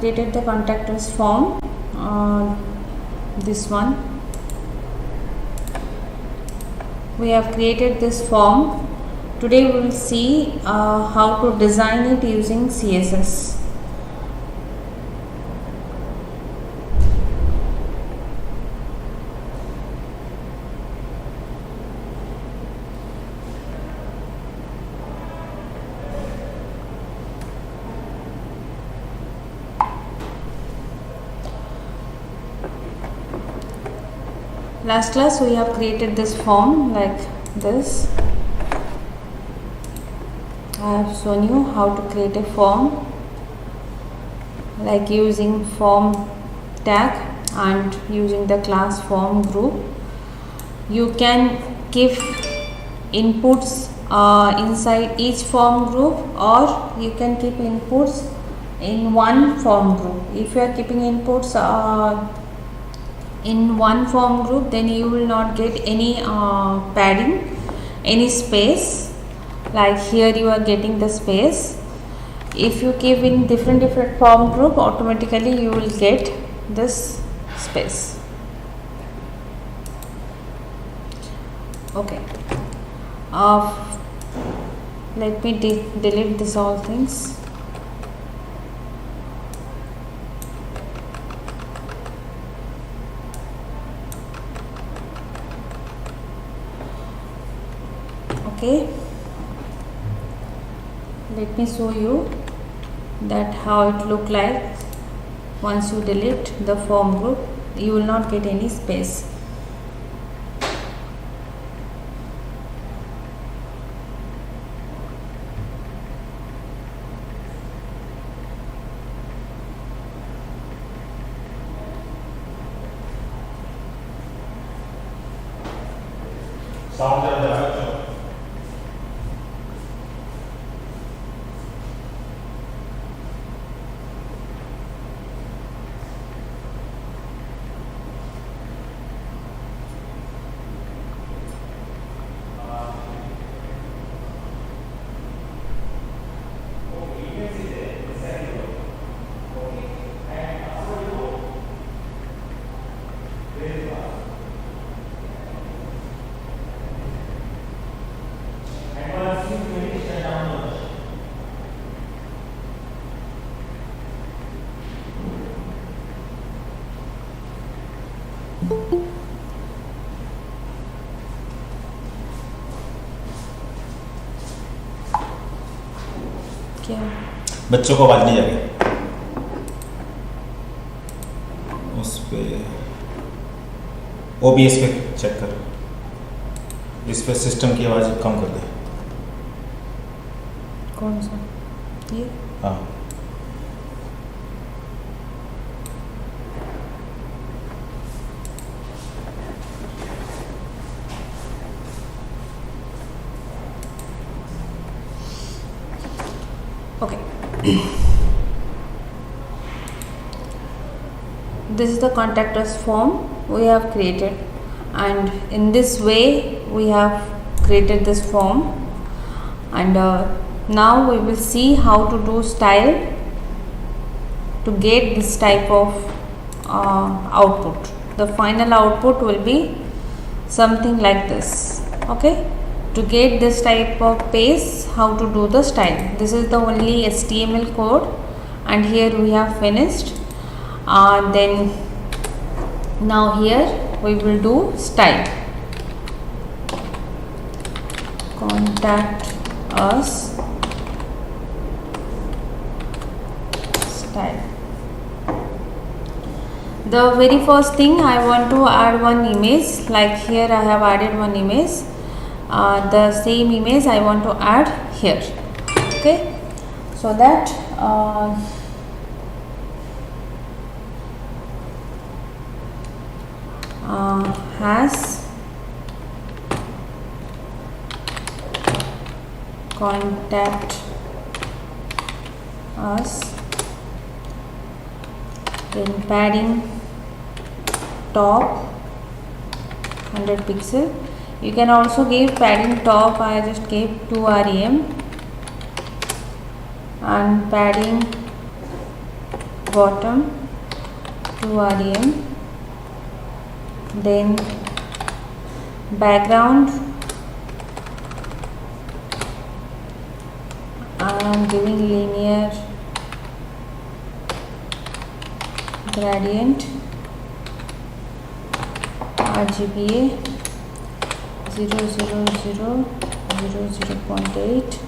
created the contact us form, this one. We have created this form. Today we will see how to design it using CSS. Last class we have created this form like this. I have shown you how to create a form like using form tag and using the class form group. You can give inputs inside each form group, or you can keep inputs in one form group. If you are keeping inputs in one form group, then you will not get any padding, any space. Like here you are getting the space. If you keep in different form group, automatically you will get this space. Okay, let me delete this all things. Okay, let me show you that how it look like. Once you delete the form group, you will not get any space. क्या बच्चों को आवाज नहीं जाएगी उस पे OBS पे check कर, इस पे सिस्टम की आवाज़ कम कर दे। कौन सा ये? हाँ, Okay. This is the contact us form we have created, and in this way we have created this form. And now we will see how to do style to get this type of output. The final output will be something like this. Okay, to get this type of page, how to do the style. This is the only HTML code, and here we have finished. Then now here we will do style. Contact us style. The very first thing, I want to add one image. Like here I have added one image. The same image I want to add here. Okay, so that has contact us, then padding top 100 pixel. You can also give padding top, I just gave 2 rem, and padding bottom to rem, then background I am giving linear gradient RGBA 0.8.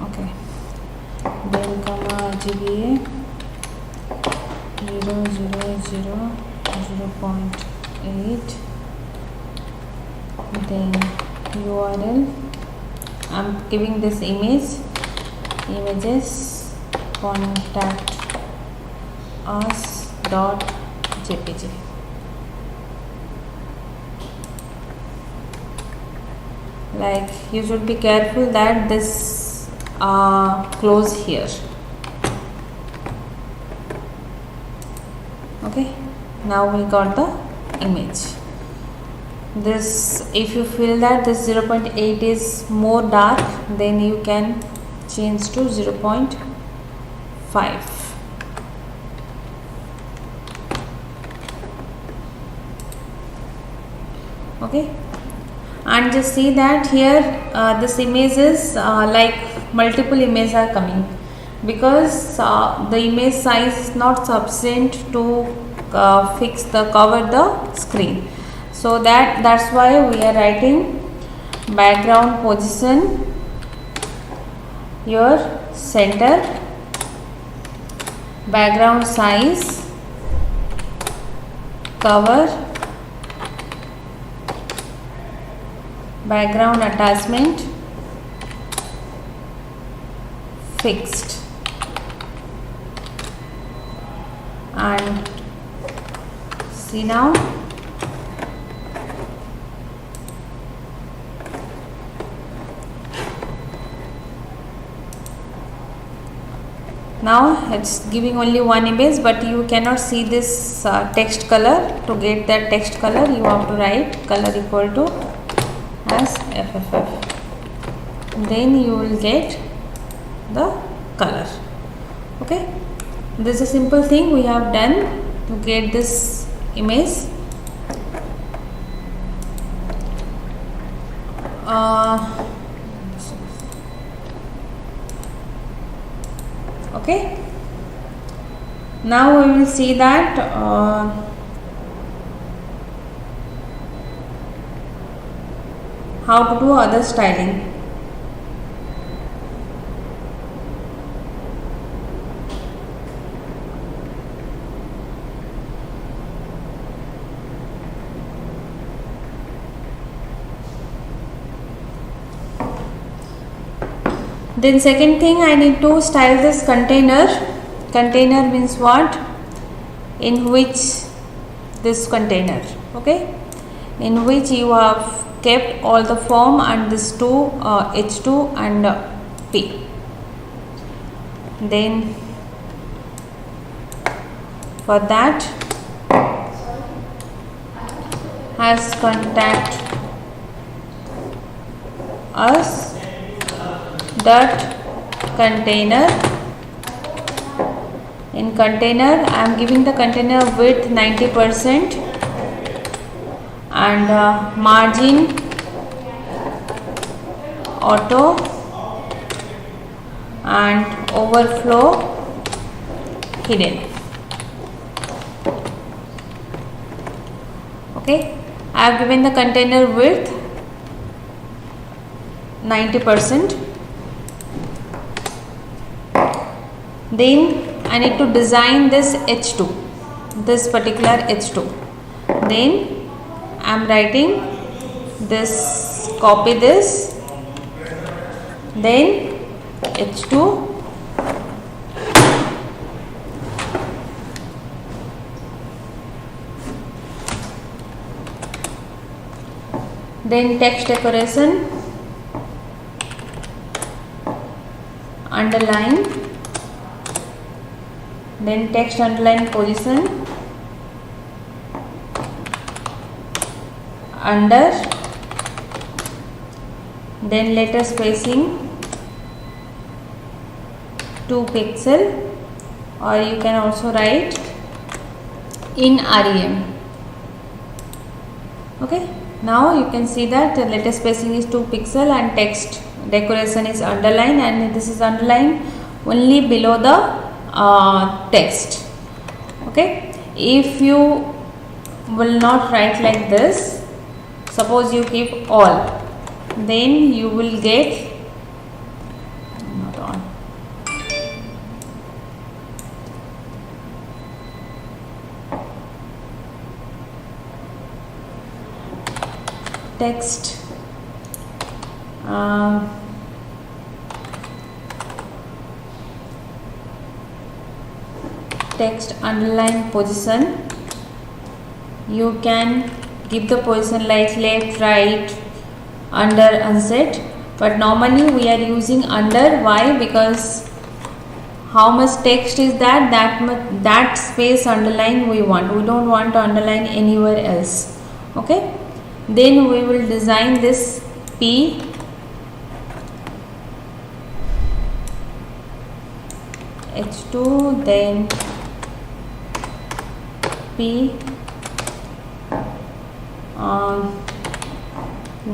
Okay, then comma RGBA 0.8, then URL I'm giving this images contact us dot jpg. Like, you should be careful that this close here. Okay, now we got the image. This, if you feel that this 0.8 is more dark, then you can change to 0.5. Okay, and just see that here this image is like multiple images are coming, because the image size is not sufficient to cover the screen. So that's why we are writing background position, your center, background size, cover, background attachment, fixed, and see now it's giving only one image, but you cannot see this text color. To get that text color, you have to write color equal to as FFF, then you will get the color. Okay, this is a simple thing we have done to get this image. Okay, now we will see that how to do other styling. Then second thing, I need to style this container. Container means what? In which this container, okay, in which you have kept all the form and this two H2 and P. Then for that, has contact us dot container. In container, I am giving the container width 90% and margin auto and overflow hidden. Okay, I have given the container width 90%. Then I need to design this H2, this particular H2. Then I am writing this, copy this, then H2, then text decoration, underline, then text underline position, under, then letter spacing 2 pixel, or you can also write in REM. Okay, now you can see that the letter spacing is 2 pixel and text decoration is underlined, and this is underlined only below the text. Okay, if you will not write like this, suppose you keep all, then you will get not on. Text text underline position, you can give the position like left, right, under, unset, but normally we are using under. Why? Because how much text is that space underline we want. We don't want to underline anywhere else. Okay, then we will design this P H2, then P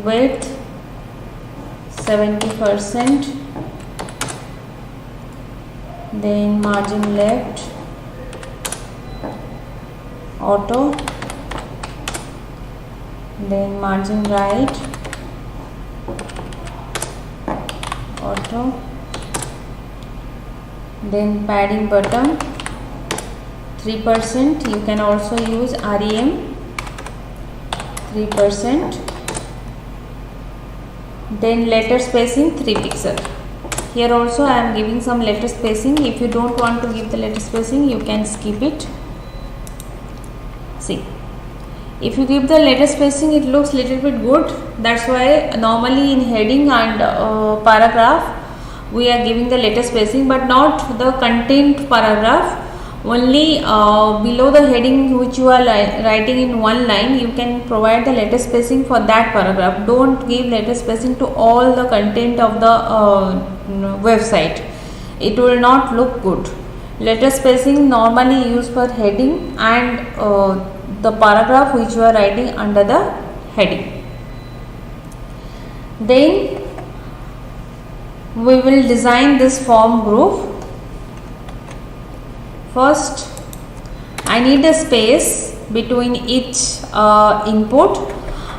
width 70%, then margin left auto, then margin right auto, then padding bottom 3%, you can also use REM 3%, then letter spacing 3 pixel. Here also I am giving some letter spacing. If you don't want to give the letter spacing, you can skip it. See, if you give the letter spacing, it looks little bit good. That's why normally in heading and paragraph we are giving the letter spacing, but not the content paragraph. Only below the heading which you are writing in one line, you can provide the letter spacing for that paragraph. Don't give letter spacing to all the content of the website. It will not look good. Letter spacing normally used for heading and the paragraph which you are writing under the heading. Then we will design this form group. First, I need a space between each input.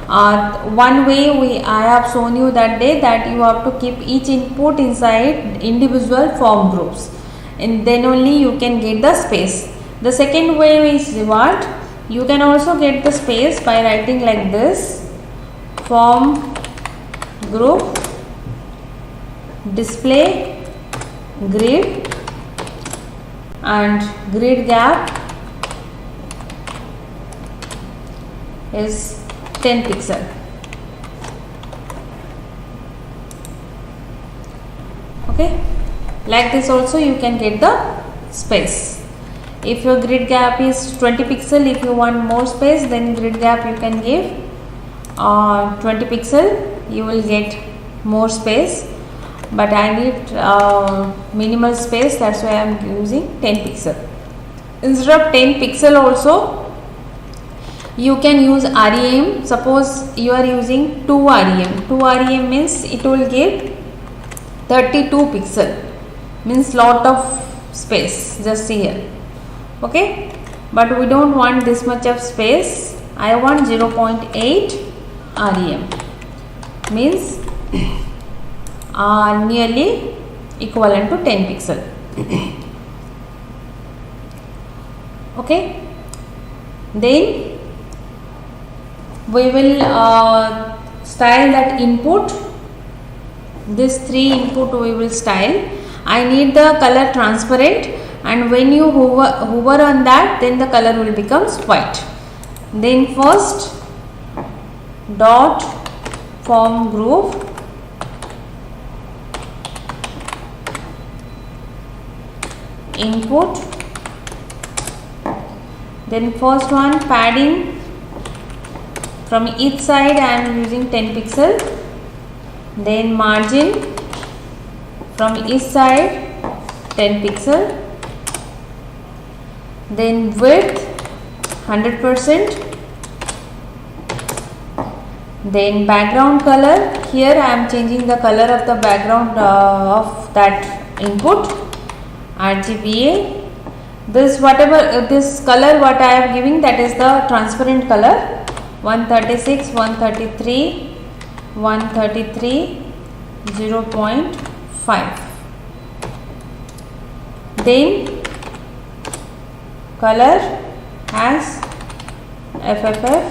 One way I have shown you that day, that you have to keep each input inside individual form groups, and then only you can get the space. The second way is what? You can also get the space by writing like this: form group display grid, and grid gap is 10 pixel. Okay, like this also you can get the space. If your grid gap is 20 pixel, if you want more space, then grid gap you can give 20 pixel, you will get more space. But I need minimal space, that's why I am using 10 pixel. Instead of 10 pixel also, you can use REM. Suppose you are using 2 REM. 2 REM means it will give 32 pixel, means lot of space just here. Okay, but we don't want this much of space. I want 0.8 REM, means nearly equivalent to 10 pixel. Okay, then we will style that input. This 3 input we will style. I need the color transparent, and when you hover on that, then the color will become white. Then first dot form group input, then first one padding from each side I am using 10 pixel. Then margin from each side 10 pixel. Then width 100%. Then background color, here I am changing the color of the background of that input, RGBA. This whatever this color what I am giving, that is the transparent color. 136, 133, 133, 0.5. Then color as FFF.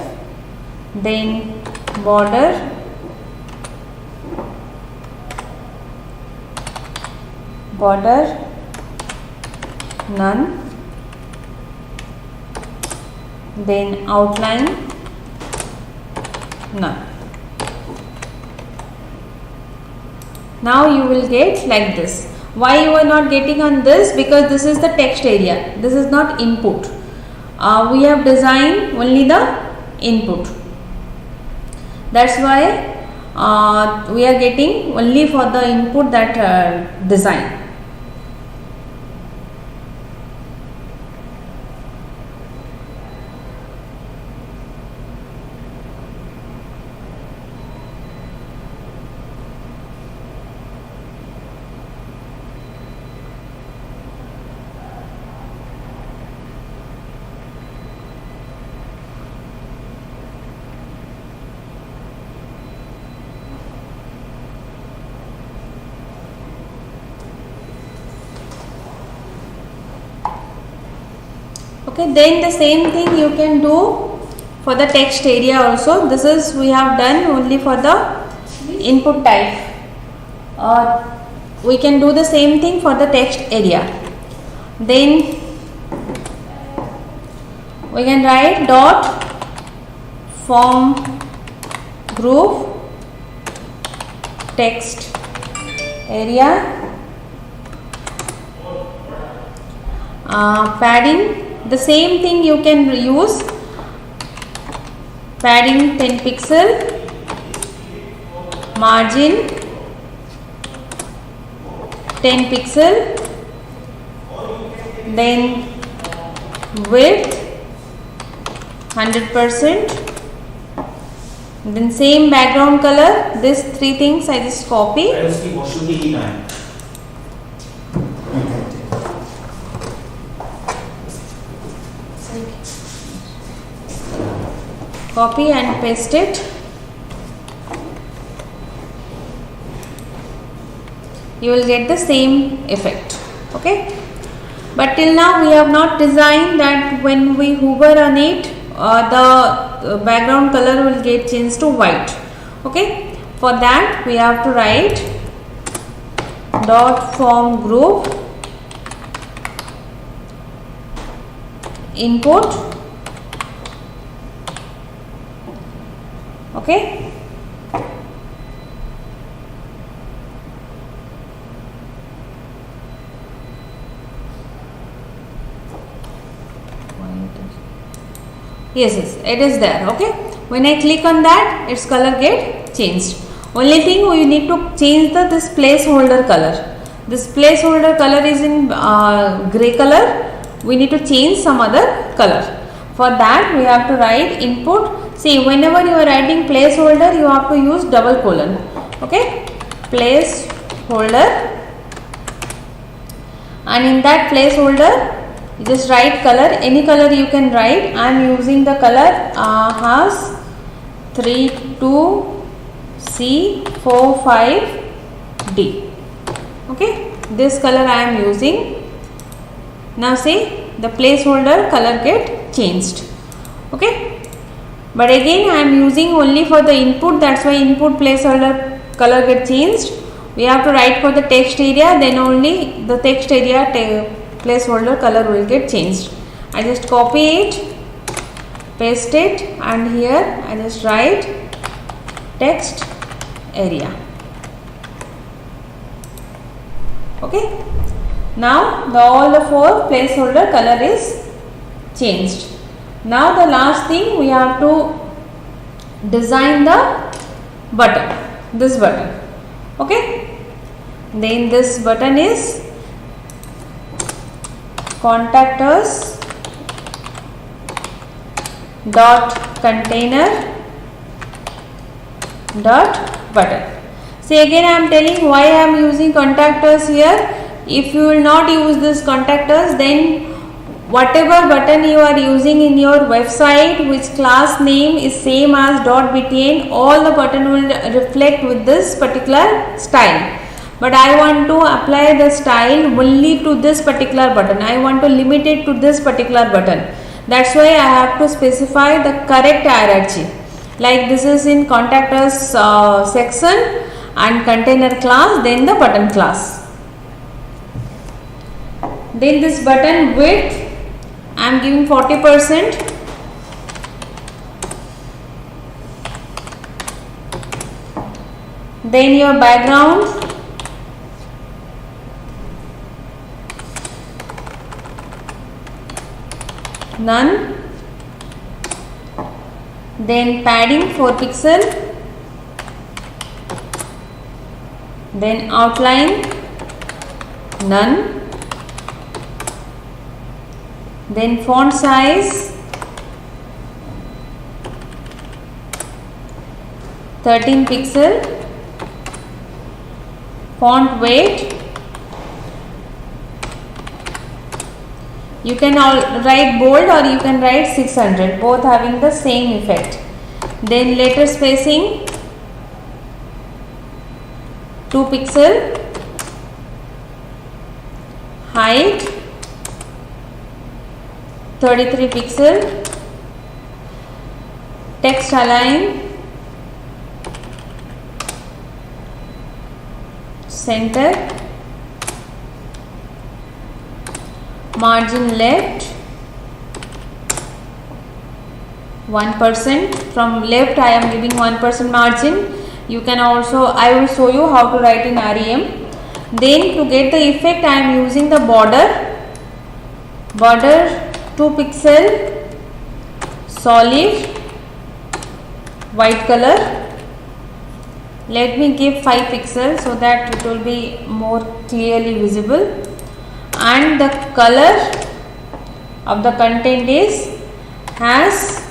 Then border none. Then outline none. Now you will get like this. Why you are not getting on this? Because this is the text area, this is not input. We have designed only the input. That's why we are getting only for the input that design. Okay, then the same thing you can do for the text area also. This is we have done only for the input type. We can do the same thing for the text area. Then we can write dot form group text area. Padding, the same thing you can use. Padding 10 pixel, margin 10 pixel, then width 100%, then same background color. These three things I just copy. Copy and paste it. You will get the same effect. Okay, but till now we have not designed that when we hover on it, the background color will get changed to white. Okay, for that we have to write dot form group input. Okay, yes, it is there. Okay, when I click on that, its color get changed. Only thing we need to change this placeholder color. This placeholder color is in gray color. We need to change some other color. For that we have to write input. See, whenever you are writing placeholder, you have to use double colon. Okay, placeholder, and in that placeholder you just write color, any color you can write. I am using the color has 32C45D. Okay, this color I am using. Now see, the placeholder color get changed. Okay, but again I am using only for the input, that's why input placeholder color get changed. We have to write for the text area, then only the text area placeholder color will get changed. I just copy it, paste it, and here I just write text area. Okay, now all the four placeholder color is changed. Now the last thing we have to design the button, this button. Okay, then this button is contact us dot container dot button. See, again I am telling why I am using contact us here. If you will not use this contact us, then whatever button you are using in your website which class name is same as .btn, all the button will reflect with this particular style. But I want to apply the style only to this particular button. I want to limit it to this particular button. That's why I have to specify the correct hierarchy. Like this is in contact us section and container class, then the button class. Then this button width I am giving 40%. Then your background, none. Then padding 4 pixel. Then outline, none. Then font size 13 pixel. Font weight, you can all write bold or you can write 600, both having the same effect. Then letter spacing 2 pixel. Height 33 pixel. Text align, center, margin left 1%. From left I am giving 1% margin. You can also, I will show you how to write in REM. Then to get the effect I am using the border 2 pixel solid white color. Let me give 5 pixels so that it will be more clearly visible. And the color of the content is has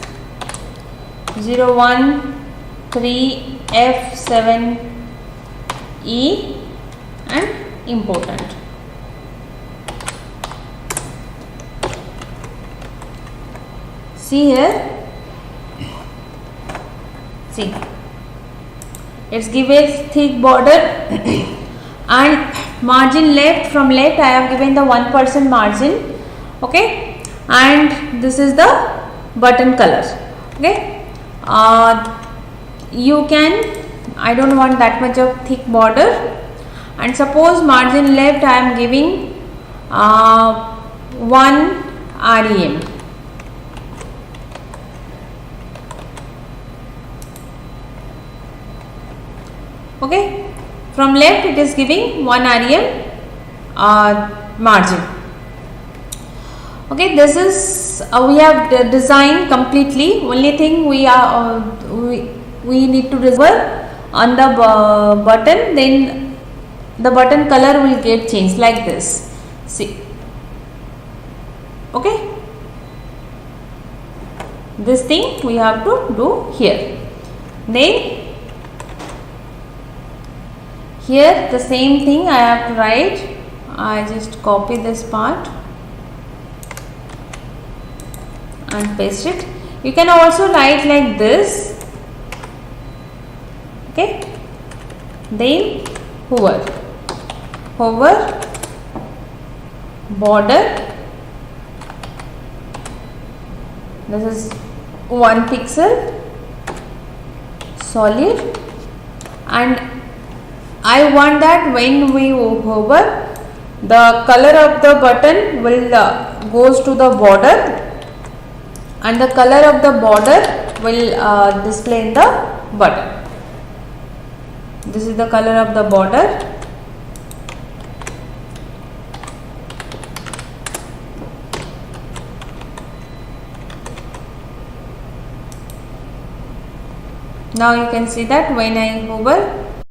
013F7E and important. See here, see, it's given thick border and margin left, from left I have given the 1% margin. Okay, and this is the button color. Okay, you can, I don't want that much of thick border, and suppose margin left I am giving 1 REM. Okay, from left it is giving 1 REM margin. Okay, this is we have designed completely. Only thing we are we need to reserve on the button, then the button color will get changed like this. See, okay, this thing we have to do here. Then here the same thing I have to write. I just copy this part and paste it. You can also write like this. Okay, then hover border, this is 1 pixel solid, and I want that when we hover, the color of the button will goes to the border, and the color of the border will display in the button. This is the color of the border. Now you can see that when I hover,